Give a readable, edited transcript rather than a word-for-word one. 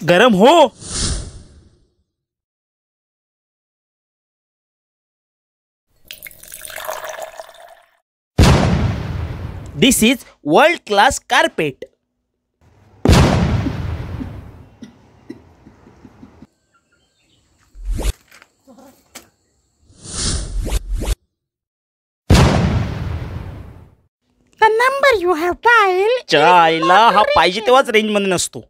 गरम हो. This is world class carpet. The number you have dialed. चायला हा पाहिजे तेव्हाच रेंज मध्ये नसतो.